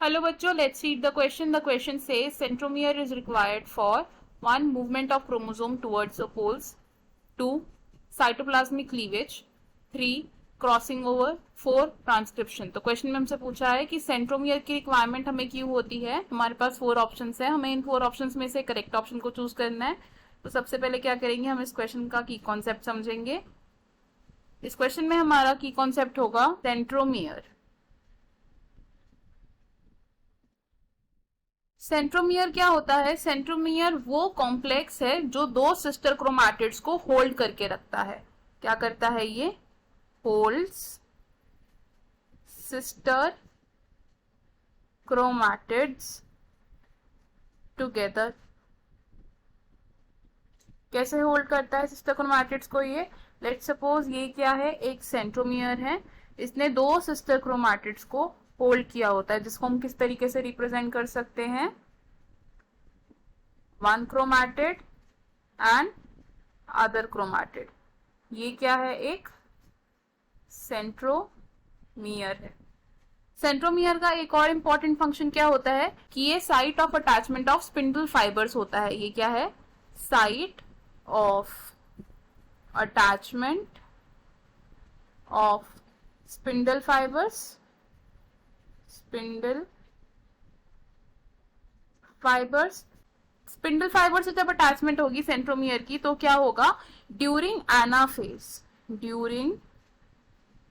Hello बच्चों, let's read the question. The question says centromere is required for 1. Movement of chromosome towards the poles, 2. Cytoplasmic cleavage, 3. Crossing over, 4. Transcription. तो question में हमसे पूछा है कि centromere की requirement हमें क्यों होती है. हमारे पास 4 ऑप्शंस है, हमें इन 4 ऑप्शंस में से करेक्ट ऑप्शन को चूज करना है. तो सबसे पहले क्या करेंगे, हम इस क्वेश्चन का की कॉन्सेप्ट समझेंगे. इस क्वेश्चन में हमारा की कॉन्सेप्ट होगा सेंट्रोमियर. सेंट्रोमियर क्या होता है? सेंट्रोमियर वो कॉम्प्लेक्स है जो 2 सिस्टर क्रोमैटिड्स को होल्ड करके रखता है. क्या करता है ये? Holds sister chromatids together. कैसे होल्ड करता है सिस्टर क्रोमैटिड्स को ये? लेट्स सपोज ये क्या है, एक सेंट्रोमियर है. इसने 2 सिस्टर क्रोमैटिड्स को होल्ड किया होता है, जिसको हम किस तरीके से रिप्रेजेंट कर सकते हैं? 1 क्रोमैटिड एंड अदर क्रोमैटिड. ये क्या है? एक सेंट्रोमियर है. सेंट्रोमियर का एक और इंपॉर्टेंट फंक्शन क्या होता है कि ये site of attachment of spindle fibres होता है. ये क्या है? Site of attachment of spindle fibres. Spindle fibres spindle fibre से जब अटैचमेंट होगी सेंट्रोमियर की, तो क्या होगा? During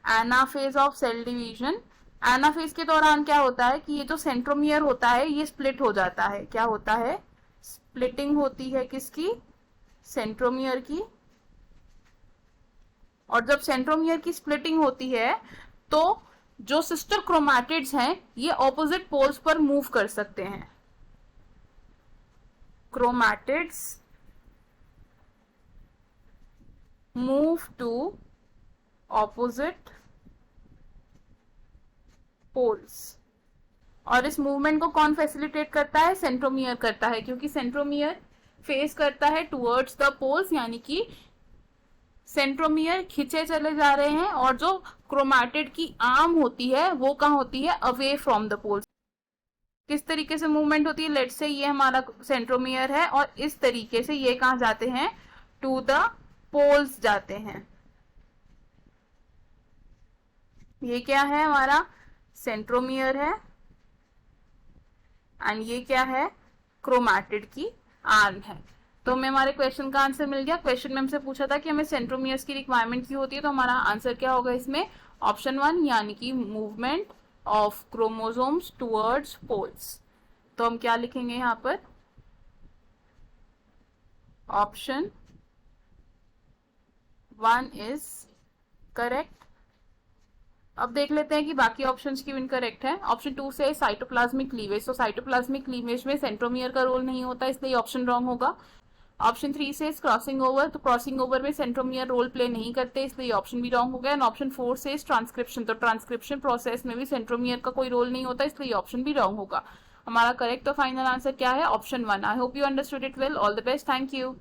anaphase of cell division. Anaphase के दौरान क्या होता है कि ये जो सेंट्रोमियर होता है ये स्प्लिट हो जाता है. क्या होता है? स्प्लिटिंग होती है. किसकी? सेंट्रोमियर की. और जब सेंट्रोमियर की स्प्लिटिंग होती है तो जो सिस्टर क्रोमैटिड्स हैं ये ऑपोजिट पोल्स पर मूव कर सकते हैं. Chromatids move to opposite poles. और इस मूवमेंट को कौन फैसिलिटेट करता है? सेंट्रोमियर करता है, क्योंकि सेंट्रोमियर फेस करता है टुवर्ड्स द पोल्स, यानी कि सेंट्रोमियर खिंचे चले जा रहे हैं और जो क्रोमैटिड की आर्म होती है वो कहाँ होती है? Away from the poles. किस तरीके से मूवमेंट होती है? लेट्स से ये हमारा सेंट्रोमियर है और इस तरीके से ये कहाँ जाते हैं? टू द पोल्स जाते हैं. ये क्या है? हमारा सेंट्रोमियर है एंड ये क्या है? क्रोमैटिड की आर्म है. तो हमें हमारे क्वेश्चन का आंसर मिल गया. क्वेश्चन में हमसे पूछा था कि हमें सेंट्रोमियर्स की रिक्वायरमेंट क्यों होती है, तो हमारा आंसर क्या होगा इसमें? ऑप्शन 1, यानी कि movement of chromosomes towards poles. तो हम क्या लिखेंगे यहाँ पर? Option 1 is correct. अब देख लेते हैं कि बाकी ऑप्शंस क्यों इनकरेक्ट है. ऑप्शन 2 से साइटोप्लाज्मिक क्लीवेज. तो साइटोप्लाज्मिक क्लीवेज में सेंट्रोमियर का रोल नहीं होता, इसलिए ऑप्शन रॉन्ग होगा. ऑप्शन 3 से क्रॉसिंग ओवर. तो क्रॉसिंग ओवर में सेंट्रोमियर रोल प्ले नहीं करते, इसलिए ऑप्शन भी रॉन्ग हो गया. एंड ऑप्शन 4 से ट्रांसक्रिप्शन. तो ट्रांसक्रिप्शन प्रोसेस में भी सेंट्रोमियर का कोई रोल नहीं होता, इसलिए ऑप्शन भी रॉन्ग होगा. हमारा करेक्ट और फाइनल आंसर क्या है? Option 1. I hope you understood it well. All the best. Thank you.